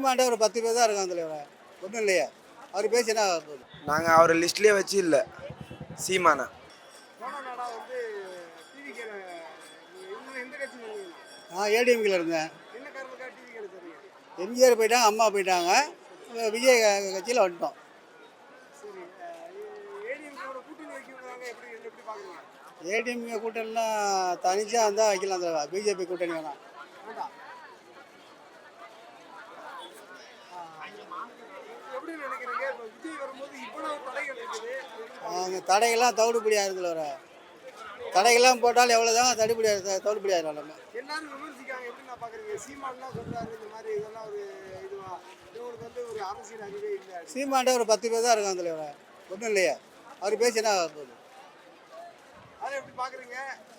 சீமான்ட்ட ஒரு 10 பேர் தான் இருக்காங்க தலைவர. ஒன்றும் இல்லையே. அவர் பேசி என்ன ஆகப் போகுது? நாங்கள் அவரை லிஸ்ட்லேயே வச்சு இல்லை சீமானா. நான் ஏடிஎம்கில் இருந்தேன். எம்ஜிஆர் போயிட்டாங்க, அம்மா போயிட்டாங்க. விஜய் கட்சியில் வந்துட்டோம். ஏடிஎம்கே கூட்டணிலாம் தனிச்சா இருந்தால் வைக்கலாம் தலைவா. பிஜேபி கூட்டணி வேணாம். அவங்க தடைகள்லாம் தவிடுபடியாக இருக்குது வர. தடைகள்லாம் போட்டாலும் எவ்வளோதான் தவிடுபடியாக நம்ம. சீமான்ட்ட ஒரு 10 பேர் தான் இருக்காங்க தலைவர. ஒன்றும் இல்லையே. அவர் பேசி என்ன ஆகப் போகுது?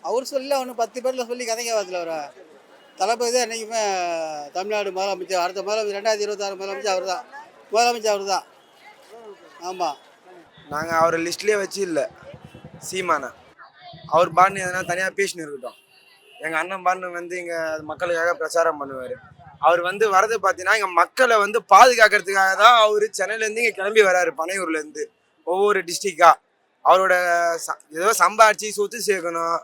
அவர் சொல்ல ஒன்று 10 பேரில் சொல்லி கதைக்க வரல வர. தளபதி தான் என்றைக்குமே தமிழ்நாடு முதலமைச்சர். அடுத்த முதலமைச்சர் 2026 முதலமைச்சர் அவர் தான். முதலமைச்சர் அவர் தான். ஆமாம். நாங்கள் அவரை லிஸ்ட்லேயே வச்சு இல்லை சீமானா. அவர் பாட்டு எதனா தனியாக பேசின்னு இருக்கட்டும். எங்கள் அண்ணன் பாட்டு வந்து இங்கே மக்களுக்காக பிரச்சாரம் பண்ணுவார். அவர் வந்து வரது பார்த்தீங்கன்னா இங்கே மக்களை வந்து பாதுகாக்கிறதுக்காக தான் அவர் சென்னையிலேருந்து இங்கே கிளம்பி வர்றாரு. பனையூர்லேருந்து ஒவ்வொரு டிஸ்ட்ரிக்டாக அவரோட ஏதோ சம்பாதிச்சு சொத்து சேர்க்கணும்.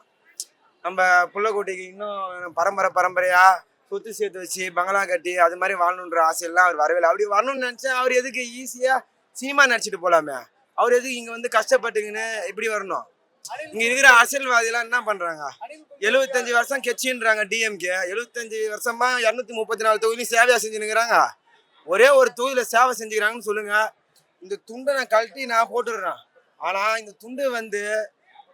நம்ம புள்ளக்கோட்டைக்கு இன்னும் பரம்பரையாக சொத்து சேர்த்து வச்சு பங்களா கட்டி அது மாதிரி வாழணுன்ற ஆசையெல்லாம் அவர் வரவே இல்லை. அப்படி வரணும்னு நினச்சா அவர் எதுக்கு ஈஸியாக சினிமா நடிச்சிட்டு போகலாமே? அவர் எதுக்கு இங்கே வந்து கஷ்டப்பட்டுங்கன்னு எப்படி வரணும்? இங்கே இருக்கிற அரசியல்வாதிலாம் என்ன பண்ணுறாங்க? 75 வருஷம் கட்சின்றாங்க டிஎம்கே. 75 வருஷமா 234 தொகுதியும் சேவையாக செஞ்சுன்னுக்கிறாங்க. ஒரே ஒரு தொகுதியில் சேவை செஞ்சுக்கிறாங்கன்னு சொல்லுங்கள். இந்த துண்டை நான் கழட்டி நான் போட்டுடுறேன். ஆனால் இந்த துண்டு வந்து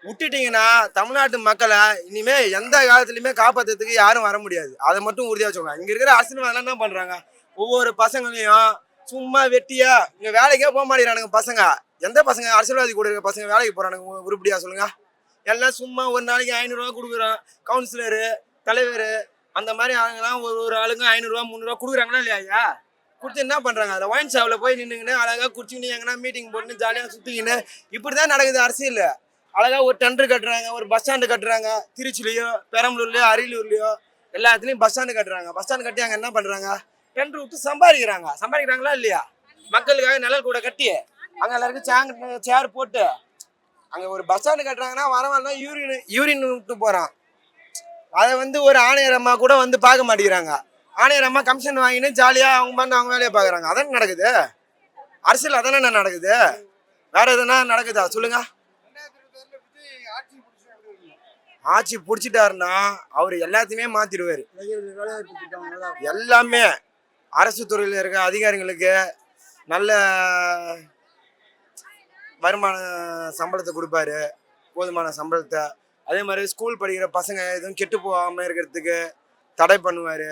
விட்டுட்டீங்கன்னா தமிழ்நாட்டு மக்களை இனிமேல் எந்த காலத்துலையுமே காப்பாற்றுறதுக்கு யாரும் வர முடியாது. அதை மட்டும் உறுதியாக வச்சுக்கோங்க. இங்கே இருக்கிற அரசியல்வாதிலாம் என்ன பண்ணுறாங்க? ஒவ்வொரு பசங்களையும் சும்மா வெட்டியா இங்கே வேலைக்கே போக மாட்டேங்கிறானுங்க பசங்க. எந்த பசங்க அரசியல்வாதி கூட இருக்க பசங்க வேலைக்கு போகிறானுங்க உருப்படியா சொல்லுங்க? எல்லாம் சும்மா ஒரு நாளைக்கு 500 ரூபா கொடுக்குறோம். கவுன்சிலரு, தலைவர் அந்த மாதிரி ஆளுங்கெல்லாம் ஒரு ஆளுங்க 500 ரூபா 300 ரூபா கொடுக்குறாங்களா இல்லையா? ஐயா கொடுத்து என்ன பண்ணுறாங்க? அதில் ஒயின் ஷாப்பில் போய் நின்றுங்கன்னு அழகாக குடிச்சிக்கின்னு எங்கன்னா மீட்டிங் போட்டு ஜாலியாக சுற்றிக்கின்னு இப்படி தான் நடக்குது அரசியல். அழகாக ஒரு டெண்டர் கட்டுறாங்க, ஒரு பஸ் ஸ்டாண்டு கட்டுறாங்க. திருச்சிலையோ பெரம்பலூர்லையோ அரியலூர்லையோ எல்லா இடத்துலையும் பஸ் ஸ்டாண்டு கட்டுறாங்க. பஸ் ஸ்டாண்டு கட்டி அங்கே என்ன பண்ணுறாங்க? டெண்டர் விட்டு சம்பாதிக்கிறாங்களா இல்லையா? மக்களுக்காக நிழல் கூட கட்டி அங்கே எல்லாருக்கும் சேர் போட்டு அங்கே ஒரு பஸ் ஸ்டாண்டு கட்டுறாங்கன்னா வரவெல்லாம் யூரின் விட்டு போகிறான். அதை வந்து ஒரு ஆணையர் அம்மா கூட வந்து பார்க்க மாட்டேங்கிறாங்க. ஆணையர் அம்மா கமிஷன் வாங்கின்னு ஜாலியாக அவங்க பண்ண அவங்க வேலையை பார்க்குறாங்க. அதானே நடக்குது அரசியல். அதானே நடக்குது. வேற எதுனா நடக்குதா சொல்லுங்க? ஆட்சி பிடிச்சிட்டாருன்னா அவர் எல்லாத்தையுமே மாத்திடுவாரு. எல்லாமே அரசு துறையில் இருக்க அதிகாரிகளுக்கு நல்ல வருமான சம்பளத்தை கொடுப்பாரு, போதுமான சம்பளத்தை. அதே மாதிரி ஸ்கூல் படிக்கிற பசங்க எதுவும் கெட்டு போகாமல் இருக்கிறதுக்கு தடை பண்ணுவார்.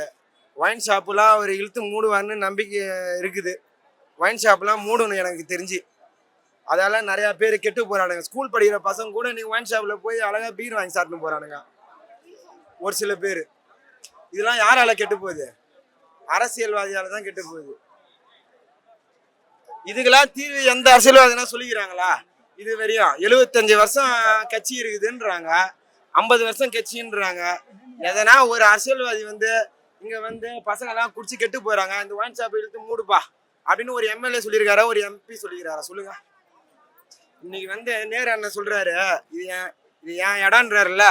ஒயின் ஷாப்புலாம் அவர் இழுத்து மூடுவார்னு நம்பிக்கை இருக்குது. ஒயின் ஷாப்லாம் மூடணும் எனக்கு தெரிஞ்சு. அதால நிறையா பேர் கெட்டு போகிறானுங்க. ஸ்கூல் படிக்கிற பசங்க கூட நீங்கள் ஒயின் ஷாப்பில் போய் அழகாக பீர் வாங்கி சாப்பிட்டு போகிறானுங்க ஒரு சில பேர். இதெல்லாம் யாரால கெட்டு போகுது? அரசியல்வாதியால் தான் கெட்டு போகுது. இதுக்கெல்லாம் தீர்வு எந்த அரசியல்வாதினா சொல்லிக்கிறாங்களா? இது வரையும் 75 வருஷம் கட்சி இருக்குதுன்றாங்க, 50 வருஷம் கட்சின்றாங்க. எதனா ஒரு அரசியல்வாதி வந்து இங்கே வந்து பசங்கள்லாம் குடிச்சு கெட்டு போகிறாங்க, இந்த ஒயின் ஷாப் இழுத்து மூடுப்பா அப்படின்னு ஒரு எம்எல்ஏ சொல்லியிருக்காரா, ஒரு எம்பி சொல்லியிருக்காரா சொல்லுங்க? இன்னைக்கு வந்து நேரு அண்ணன் சொல்றாரு, இது என் இடம்ன்றாருல.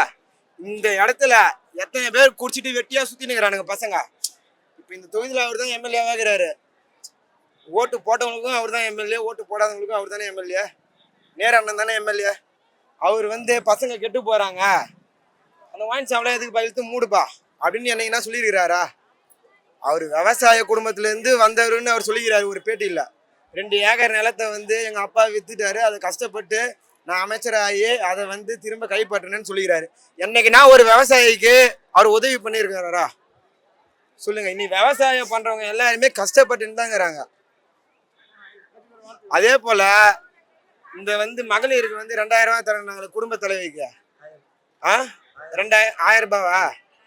இந்த இடத்துல எத்தனை பேர் குடிச்சிட்டு வெட்டியா சுத்தி நிற்கிறானுங்க பசங்க. இப்போ இந்த தொகுதியில் அவர் தான் எம்எல்ஏவாக இருக்கிறாரு. ஓட்டு போட்டவங்களுக்கும் அவர் தான் எம்எல்ஏ, ஓட்டு போடாதவங்களுக்கும் அவர் தானே எம்எல்ஏ. நேரு அண்ணன் தானே எம்எல்ஏ. அவர் வந்து பசங்க கெட்டு போறாங்க, அந்த ஒயின் ஷாப்ல எதுக்கு பயிலுத்து மூடுப்பா அப்படின்னு என்னைக்குன்னா சொல்லியிருக்கிறாரா? அவர் விவசாய குடும்பத்திலேருந்து வந்தவருன்னு அவர் சொல்லிக்கிறாரு ஒரு பேட்டியில். 2 ஏக்கர் நிலத்தை வந்து எங்கள் அப்பா வித்துட்டாரு, அதை கஷ்டப்பட்டு நான் அமைச்சராகி அதை வந்து திரும்ப கைப்பற்றினேன்னு சொல்லிக்கிறாரு. என்னைக்குன்னா ஒரு விவசாயிக்கு அவர் உதவி பண்ணியிருக்காரா சொல்லுங்க? இன்னைக்கு விவசாயம் பண்றவங்க எல்லாருமே கஷ்டப்பட்டுன்னு தாங்கிறாங்க. அதே போல இந்த வந்து மகளிருக்கு வந்து 2000 ரூபாய் தராங்க குடும்ப தலைவிக்கு. 1000 ரூபாவா?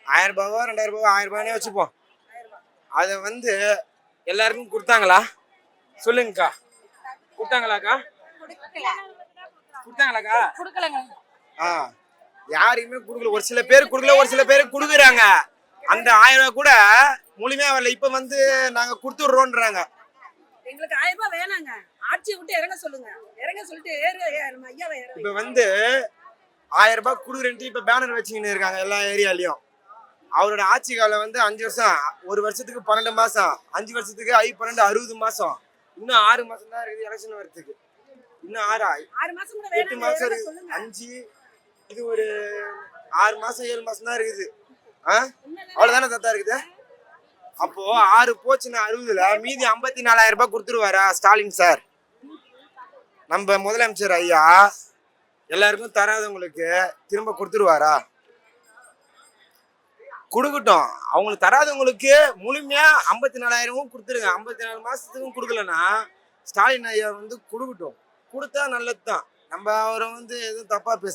1000 ரூபாவோ 2000 ரூபாவோ 1000 ரூபானே வச்சுப்போம். அதை வந்து எல்லாருக்கும் கொடுத்தாங்களா சொல்லுங்கக்கா? கொடுத்தாங்களாக்கா? கொடுத்தாங்களாக்கா? யாரையுமே கொடுக்கல. ஒரு சில பேர் கொடுக்கல, ஒரு சில பேர் கொடுக்குறாங்க. அந்த 1000 ரூபாய் கூட முழுமையா வரல. இப்ப வந்து நாங்க கொடுத்துடுறோன்றாங்க. எங்களுக்கு 1000 ரூபாய் வேணாங்க. ஆட்சியை விட்டு இறங்க சொல்லுங்க. இறங்க சொல்லிட்டு நம்ம ஐயாவை இறங்க இப்ப வந்து 1000 ரூபாய் கொடுக்குறேன்ட்டு இப்ப பேனர் வச்சுக்கின்னு இருக்காங்க எல்லா ஏரியாலையும். அவரோட ஆட்சி காலம் வந்து 5 வருஷம், 1 வருஷத்துக்கு 12 மாசம், 5 வருஷத்துக்கு 12 60 மாசம், இன்னும் 6 மாசம் தான் இருக்குது எலெக்ஷன் வரதுக்கு. இன்னும் 6 மாசம் கூட 8 வேணாங்க. மாசம் இறங்க இருக்கு. சொல்லுங்க. 5 இது ஒரு 6 மாசம் 7 மாசம் தான் இருக்குது. உண்மைதானே? அவ்வளவுதானே தாத்தா இருக்குது. அப்போ 6 போச்சுன்னா 60ல மீதி 54,000 ரூபாய் கொடுத்துருவாரா ஸ்டாலின் சார்? நம்ம முதலமைச்சர் ஐயா எல்லாருக்கும் தராதவங்களுக்கு திரும்ப கொடுத்துருவாரா? கொடுக்கட்டும். அவங்களுக்கு தராதவங்களுக்கு முழுமையா 54,000 கொடுத்துருங்க. 54 மாசத்துக்கும் கொடுக்கலன்னா ஸ்டாலின் ஐயா வந்து கொடுக்கட்டும். கொடுத்தா நல்லதுதான். நம்ம அவரை வந்து எதுவும் தப்பா பேச